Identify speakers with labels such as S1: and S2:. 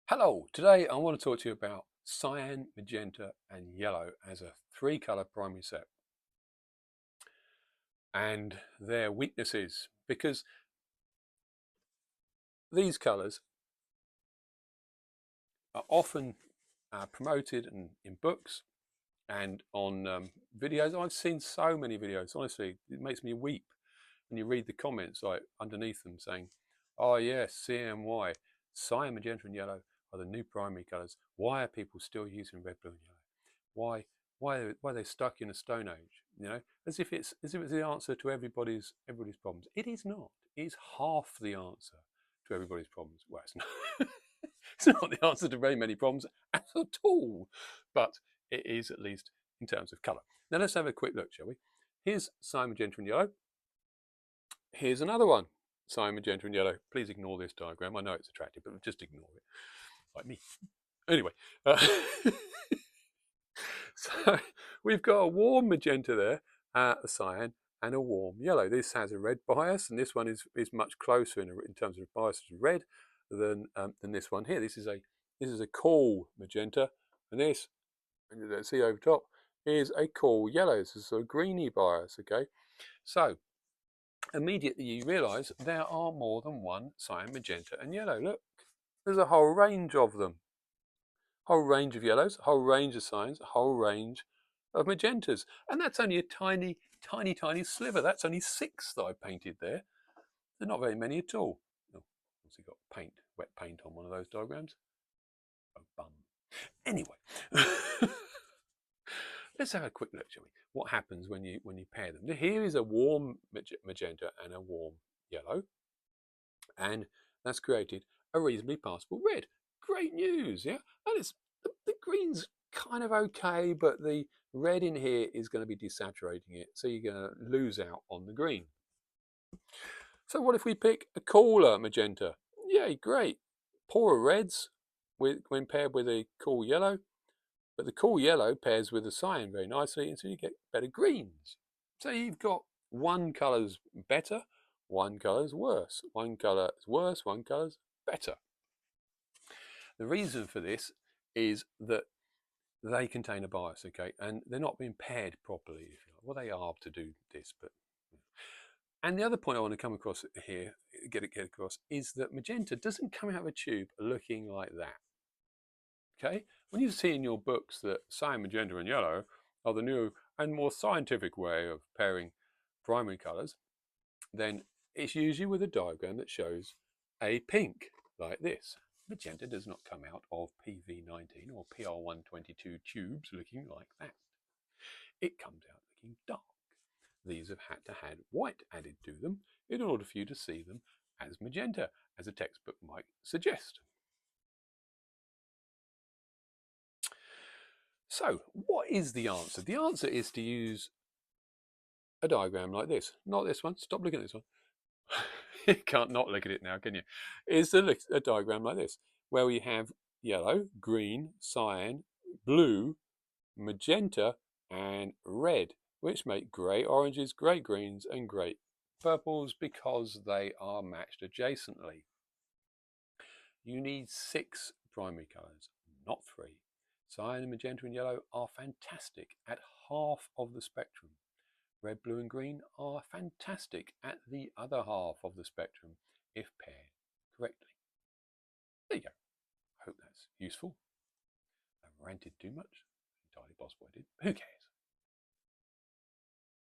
S1: Hello, today I want to talk to you about cyan, magenta and yellow as a three-color primary set and their weaknesses, because these colors are often promoted in books and on videos. I've seen so many videos, honestly, it makes me weep when you read the comments like underneath them saying, oh yes, CMY, cyan, magenta and yellow are the new primary colors. Why are people still using red, blue and yellow? Why are they stuck in a stone age? You know, as if it's the answer to everybody's problems. It is not. It is half the answer to everybody's problems. Well, it's not, it's not the answer to very many problems at all, but it is at least in terms of colour. Now let's have a quick look, shall we? Here's cyan, magenta and yellow. Here's another one, cyan, magenta and yellow. Please ignore this diagram. I know it's attractive, but just ignore it, like me. Anyway, so we've got a warm magenta there, a cyan, and a warm yellow. This has a red bias, and this one is much closer in terms of bias to red than this one here. This is a cool magenta, and this, let's see over top, is a cool yellow. This is a greeny bias. Okay, so immediately you realise there are more than one cyan, magenta, and yellow. Look, there's a whole range of them. Whole range of yellows, a whole range of cyans, a whole range of magentas. And that's only a tiny, tiny, tiny sliver. That's only 6 that I painted there. They're not very many at all. Oh, obviously got paint, wet paint on one of those diagrams. Oh, bum. Anyway, let's have a quick look, shall we? What happens when you pair them? Now, here is a warm magenta and a warm yellow, and that's created a reasonably passable red. Great news, yeah? And it's the green's kind of okay, but the red in here is going to be desaturating it, so you're going to lose out on the green. So what if we pick a cooler magenta? Yay, great. Poorer reds when paired with a cool yellow, but the cool yellow pairs with the cyan very nicely, and so you get better greens. So you've got one colour's better, one colour's worse. One colour is worse, one colour's better. The reason for this is that they contain a bias, okay, and they're not being paired properly, if you like. Well, they are to do this, but. And the other point I want to come across here, get across, is that magenta doesn't come out of a tube looking like that. Okay, when you see in your books that cyan, magenta, and yellow are the new and more scientific way of pairing primary colours, then it's usually with a diagram that shows a pink like this. Magenta does not come out of PV19 or PR122 tubes looking like that. It comes out looking dark. These have had to have white added to them in order for you to see them as magenta, as a textbook might suggest. So, what is the answer? The answer is to use a diagram like this. Not this one. Stop looking at this one. You can't not look at it now, can you? It's a diagram like this, where we have yellow, green, cyan, blue, magenta, and red, which make grey oranges, grey greens, and grey purples because they are matched adjacently. You need 6 primary colours, not 3. Cyan, magenta, and yellow are fantastic at half of the spectrum. Red, blue and green are fantastic at the other half of the spectrum if paired correctly. There you go. Hope that's useful. I ranted too much. Entirely possible I did. Who cares?